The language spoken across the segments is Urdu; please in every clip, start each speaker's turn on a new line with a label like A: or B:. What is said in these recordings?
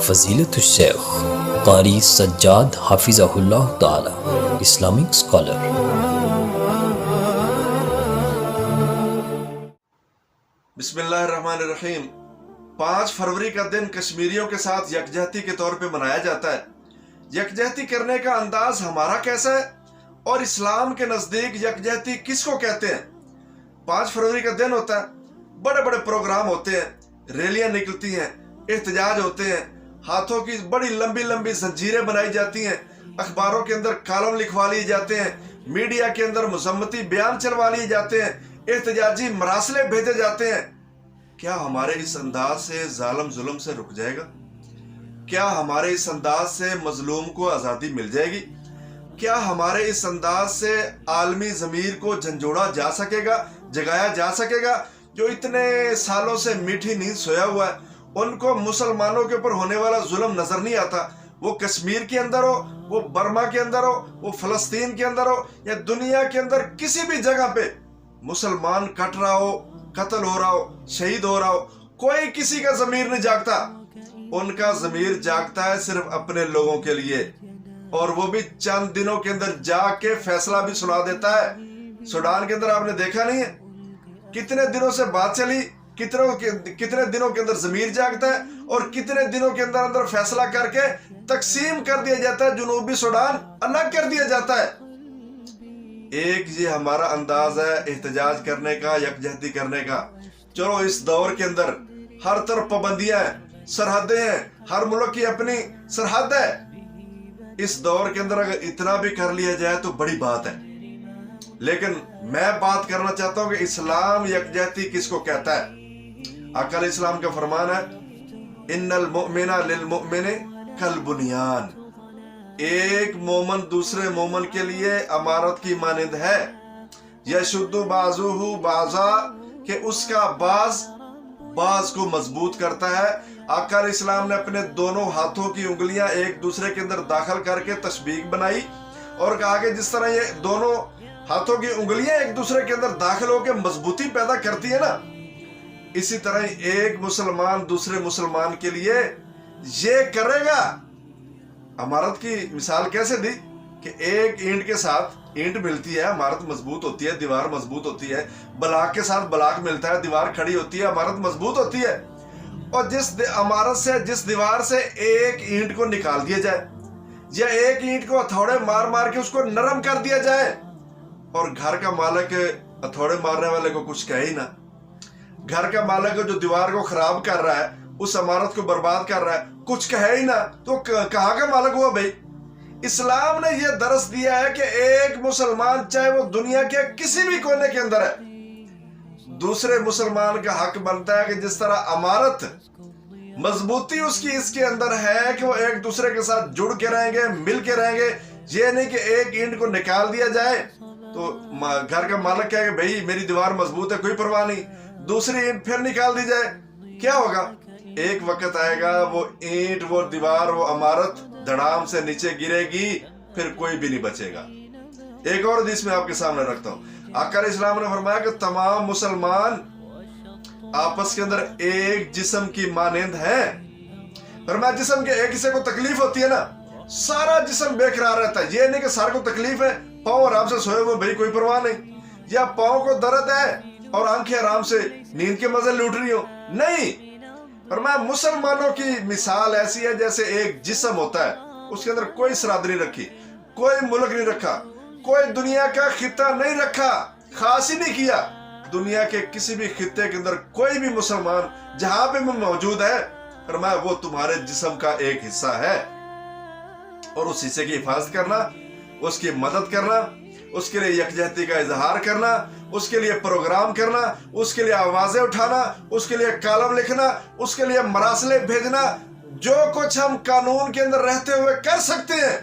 A: فضیلت الشیخ قاری سجاد حافظہ اللہ تعالی اسلامک اسکالر۔
B: بسم اللہ الرحمن الرحیم۔ 5 فروری کا دن کشمیریوں کے ساتھ یکجہتی کے طور پہ منایا جاتا ہے۔ یکجہتی کرنے کا انداز ہمارا کیسا ہے اور اسلام کے نزدیک یکجہتی کس کو کہتے ہیں؟ 5 فروری کا دن ہوتا ہے، بڑے بڑے پروگرام ہوتے ہیں، ریلیاں نکلتی ہیں، احتجاج ہوتے ہیں، ہاتھوں کی بڑی لمبی لمبی زنجیریں بنائی جاتی ہیں، اخباروں کے اندر کالم لکھوا لیے جاتے ہیں، میڈیا کے اندر مذمتی بیان چلوا لیے جاتے ہیں، احتجاجی مراسلے بھیجے جاتے ہیں۔ کیا ہمارے اس انداز سے ظالم ظلم سے رک جائے گا؟ کیا ہمارے اس انداز سے مظلوم کو آزادی مل جائے گی؟ کیا ہمارے اس انداز سے عالمی ضمیر کو جھنجھوڑا جا سکے گا، جگایا جا سکے گا؟ جو اتنے سالوں سے میٹھی نیند سویا ہوا ہے، ان کو مسلمانوں کے اوپر ہونے والا ظلم نظر نہیں آتا، وہ کشمیر کے اندر ہو، وہ برما کے اندر ہو، وہ فلسطین کے اندر ہو، یا دنیا کے اندر کسی بھی جگہ پہ مسلمان کٹ رہا ہو، قتل ہو رہا ہو، شہید ہو رہا ہو، کوئی کسی کا ضمیر نہیں جاگتا۔ ان کا ضمیر جاگتا ہے صرف اپنے لوگوں کے لیے، اور وہ بھی چند دنوں کے اندر جا کے فیصلہ بھی سنا دیتا ہے۔ سوڈان کے اندر آپ نے دیکھا نہیں ہے کتنے دنوں سے بات چلی، کتنے دنوں کے اندر ضمیر جاگتا ہے، اور کتنے دنوں کے اندر فیصلہ کر کے تقسیم کر دیا جاتا ہے، جنوبی سوڈان الگ کر دیا جاتا ہے۔ ایک یہ ہمارا انداز ہے احتجاج کرنے کا، یکجہتی کرنے کا۔ چلو اس دور کے اندر ہر طرف پابندیاں ہیں، سرحدیں ہیں، ہر ملک کی اپنی سرحد ہے۔ اس دور کے اندر اگر اتنا بھی کر لیا جائے تو بڑی بات ہے، لیکن میں بات کرنا چاہتا ہوں کہ اسلام یکجہتی کس کو کہتا ہے۔ آقا علیہ السلام کا فرمان ہے، ان المؤمن للمؤمن کالبنیان، ایک مومن دوسرے مومن کے لیے عمارت کی مانند ہے، یشد بعضہ بعضا، کہ اس کا بعض کو مضبوط کرتا ہے۔ آقا علیہ السلام نے اپنے دونوں ہاتھوں کی انگلیاں ایک دوسرے کے اندر داخل کر کے تشبیہ بنائی اور کہا کہ جس طرح یہ دونوں ہاتھوں کی انگلیاں ایک دوسرے کے اندر داخل ہو کے مضبوطی پیدا کرتی ہے نا، اسی طرح ایک مسلمان دوسرے مسلمان کے لیے یہ کرے گا۔ عمارت کی مثال کیسے دی کہ ایک اینٹ کے ساتھ اینٹ ملتی ہے، عمارت مضبوط ہوتی ہے، دیوار مضبوط ہوتی ہے، بلاک کے ساتھ بلاک ملتا ہے، دیوار کھڑی ہوتی ہے، عمارت مضبوط ہوتی ہے۔ اور جس عمارت سے، جس دیوار سے ایک اینٹ کو نکال دیا جائے، یا ایک اینٹ کو ہتھوڑے مار مار کے اس کو نرم کر دیا جائے، اور گھر کا مالک ہتھوڑے مارنے والے کو کچھ کہے ہی نہ، گھر کا مالک جو دیوار کو خراب کر رہا ہے، اس عمارت کو برباد کر رہا ہے، کچھ کہے ہی نہ، تو کہاں کا مالک ہوا بھائی؟ اسلام نے یہ درس دیا ہے کہ ایک مسلمان چاہے وہ دنیا کے کسی بھی کونے کے اندر ہے، دوسرے مسلمان کا حق بنتا ہے کہ جس طرح عمارت مضبوطی اس کی اس کے اندر ہے کہ وہ ایک دوسرے کے ساتھ جڑ کے رہیں گے، مل کے رہیں گے، یہ نہیں کہ ایک اینٹ کو نکال دیا جائے تو گھر کا مالک کہے کہ بھئی میری دیوار مضبوط ہے، کوئی پرواہ نہیں، دوسری اینٹ پھر نکال دی جائے، کیا ہوگا؟ ایک وقت آئے گا وہ اینٹ، وہ دیوار، وہ عمارت دھڑام سے نیچے گرے گی، پھر کوئی بھی نہیں بچے گا۔ ایک اور حدیث میں آپ کے سامنے رکھتا ہوں، آقا علیہ السلام نے فرمایا کہ تمام مسلمان آپس کے اندر ایک جسم کی مانند ہیں۔ فرمایا جسم کے ایک حصے کو تکلیف ہوتی ہے نا، سارا جسم بے قرار رہتا ہے۔ یہ نہیں کہ سارے کو تکلیف ہے، پاؤں آرام سے سوئے ہوئے بھائی کوئی پرواہ نہیں، یا پاؤں کو درد ہے اور آنکھیں آرام سے نیند کے مزے لوٹ رہی ہو، نہیں۔ فرمایا مسلمانوں کی مثال ایسی ہے جیسے ایک جسم ہوتا ہے، اس کے اندر کوئی سرحد نہیں رکھی، کوئی ملک نہیں رکھا، کوئی دنیا کا خطہ نہیں رکھا، خاص ہی نہیں کیا۔ دنیا کے کسی بھی خطے کے اندر کوئی بھی مسلمان جہاں پہ موجود ہے، فرمایا وہ تمہارے جسم کا ایک حصہ ہے، اور اس حصے کی حفاظت کرنا، اس کی مدد کرنا، اس کے لیے یکجہتی کا اظہار کرنا، اس کے لیے پروگرام کرنا، اس کے لیے آوازیں اٹھانا، اس کے لیے کالم لکھنا، اس کے لیے مراسلے بھیجنا، جو کچھ ہم قانون کے اندر رہتے ہوئے کر سکتے ہیں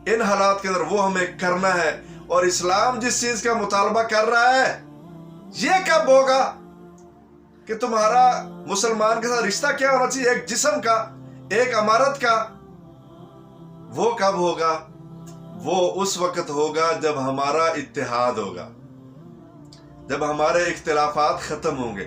B: ان حالات کے اندر وہ ہمیں کرنا ہے۔ اور اسلام جس چیز کا مطالبہ کر رہا ہے، یہ کب ہوگا کہ تمہارا مسلمان کے ساتھ رشتہ کیا ہونا چاہیے، ایک جسم کا، ایک عمارت کا، وہ کب ہوگا؟ وہ اس وقت ہوگا جب ہمارا اتحاد ہوگا، جب ہمارے اختلافات ختم ہوں گے،